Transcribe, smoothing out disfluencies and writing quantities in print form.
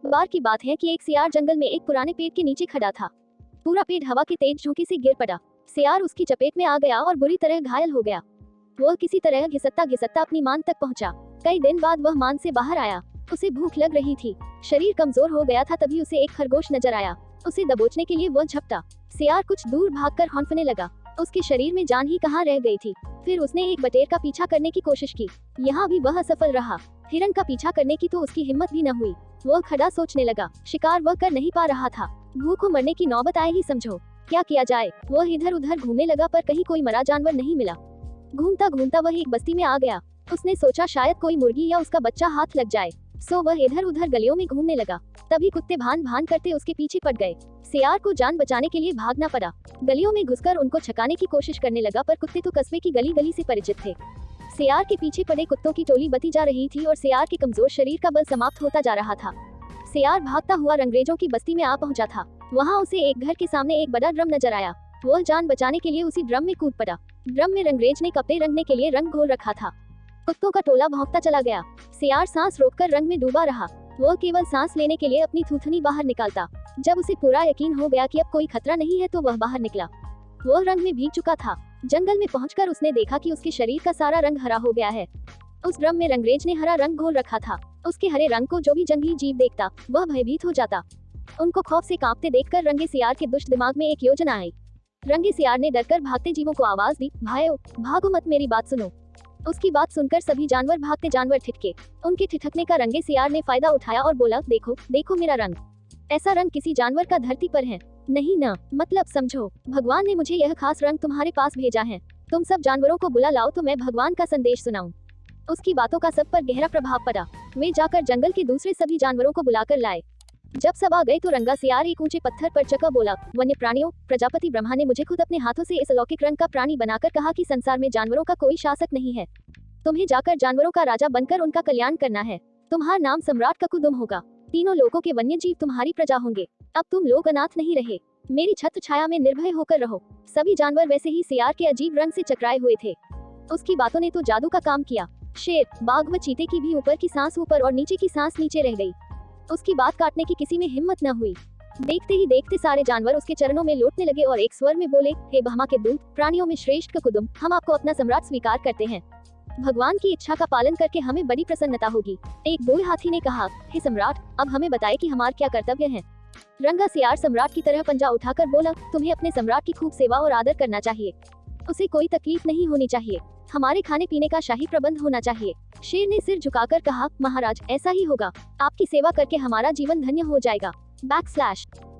बार की बात है कि एक सियार जंगल में एक पुराने पेड़ के नीचे खड़ा था। पूरा पेड़ हवा की तेज झोंके से गिर पड़ा। सियार उसकी चपेट में आ गया और बुरी तरह घायल हो गया। वह किसी तरह घिसटता घिसटता अपनी मान तक पहुंचा। कई दिन बाद वह मान से बाहर आया। उसे भूख लग रही थी। शरीर कमजोर हो गया था। तभी उसे एक खरगोश नजर आया। उसे दबोचने के लिए वह झपटा। सियार कुछ दूर भागकर हौंफने लगा। उसके शरीर में जान ही कहाँ रह गई थी। फिर उसने एक बटेर का पीछा करने की कोशिश की। यहाँ भी वह असफल रहा। हिरन का पीछा करने की तो उसकी हिम्मत भी न हुई। वह खड़ा सोचने लगा। शिकार वह कर नहीं पा रहा था। भूख मरने की नौबत आए ही समझो। क्या किया जाए। वह इधर उधर घूमने लगा पर कहीं कोई मरा जानवर नहीं मिला। घूमता घूमता वह एक बस्ती में आ गया। उसने सोचा शायद कोई मुर्गी या उसका बच्चा हाथ लग जाए। सो वह इधर उधर गलियों में घूमने लगा। तभी कुत्ते भान भान करते उसके पीछे पड़ गए। सियार को जान बचाने के लिए भागना पड़ा। गलियों में घुसकर उनको छकाने की कोशिश करने लगा पर कुत्ते तो कस्बे की गली गली से परिचित थे। सियार के पीछे पड़े कुत्तों की टोली बती जा रही थी और सियार के कमजोर शरीर का बल समाप्त होता जा रहा था। सियार भागता हुआ रंगरेजों की बस्ती में आ पहुंचा था। वहां उसे एक घर के सामने एक बड़ा ड्रम नजर आया। वह जान बचाने के लिए उसी ड्रम में कूद पड़ा। ड्रम में रंगरेज ने कपड़े रंगने के लिए रंग घोल रखा था। कुत्तों का टोला भौंकता चला गया। सियार सांस रोककर रंग में डूबा रहा। वह केवल सांस लेने के लिए अपनी थूथनी बाहर निकालता। जब उसे पूरा यकीन हो गया कि अब कोई खतरा नहीं है तो वह बाहर निकला। वह रंग में भीग चुका था। जंगल में पहुंचकर उसने देखा कि उसके शरीर का सारा रंग हरा हो गया है। उस ड्रम में रंगरेज ने हरा रंग घोल रखा था। उसके हरे रंग को जो भी जंगली जीव देखता वह भयभीत हो जाता। उनको खौफ से कांपते देखकर रंगे सियार के दुष्ट दिमाग में एक योजना आई। रंगे सियार ने डरकर भागते जीवों को आवाज दी, भाइयों भागो मत, मेरी बात सुनो। उसकी बात सुनकर सभी भागते जानवर ठिठके। उनके ठिठकने का रंगे सियार ने फायदा उठाया और बोला, देखो देखो मेरा रंग। ऐसा रंग किसी जानवर का धरती पर है नहीं ना। मतलब समझो, भगवान ने मुझे यह खास रंग तुम्हारे पास भेजा है। तुम सब जानवरों को बुला लाओ तो मैं भगवान का संदेश सुनाऊं। उसकी बातों का सब पर गहरा प्रभाव पड़ा। वे जाकर जंगल के दूसरे सभी जानवरों को बुलाकर लाए। जब सब आ गए तो रंगा सियार एक ऊंचे पत्थर पर चका बोला, वन्य प्राणियों, प्रजापति ब्रह्मा ने मुझे खुद अपने हाथों से इस अलौकिक रंग का प्राणी बनाकर कहा कि संसार में जानवरों का कोई शासक नहीं है। तुम्हें जाकर जानवरों का राजा बनकर उनका कल्याण करना है। तुम्हारा नाम सम्राट ककुदुम होगा। तीनों लोगों के वन्य जीव तुम्हारी प्रजा होंगे। अब तुम लोग अनाथ नहीं रहे। मेरी छत्र छाया में निर्भय होकर रहो। सभी जानवर वैसे ही सियार के अजीब रंग से चकराए हुए थे। उसकी बातों ने तो जादू का काम किया। शेर, बाघ व चीते की भी ऊपर की सांस ऊपर और नीचे की सांस नीचे रह गई। उसकी बात काटने की किसी में हिम्मत न हुई। देखते ही देखते सारे जानवर उसके चरणों में लौटने लगे और एक स्वर में बोले, हे ब्रह्मा के दूत, प्राणियों में श्रेष्ठ ककुदुम, हम आपको अपना सम्राट स्वीकार करते हैं। भगवान की इच्छा का पालन करके हमें बड़ी प्रसन्नता होगी। एक बूढ़े हाथी ने कहा, हे सम्राट, अब हमें बताए कि हमारे क्या कर्तव्य हैं। रंगा सियार सम्राट की तरह पंजा उठाकर बोला, तुम्हें अपने सम्राट की खूब सेवा और आदर करना चाहिए। उसे कोई तकलीफ नहीं होनी चाहिए। हमारे खाने पीने का शाही प्रबंध होना चाहिए। शेर ने सिर झुकाकर कहा, महाराज, ऐसा ही होगा। आपकी सेवा करके हमारा जीवन धन्य हो जाएगा। /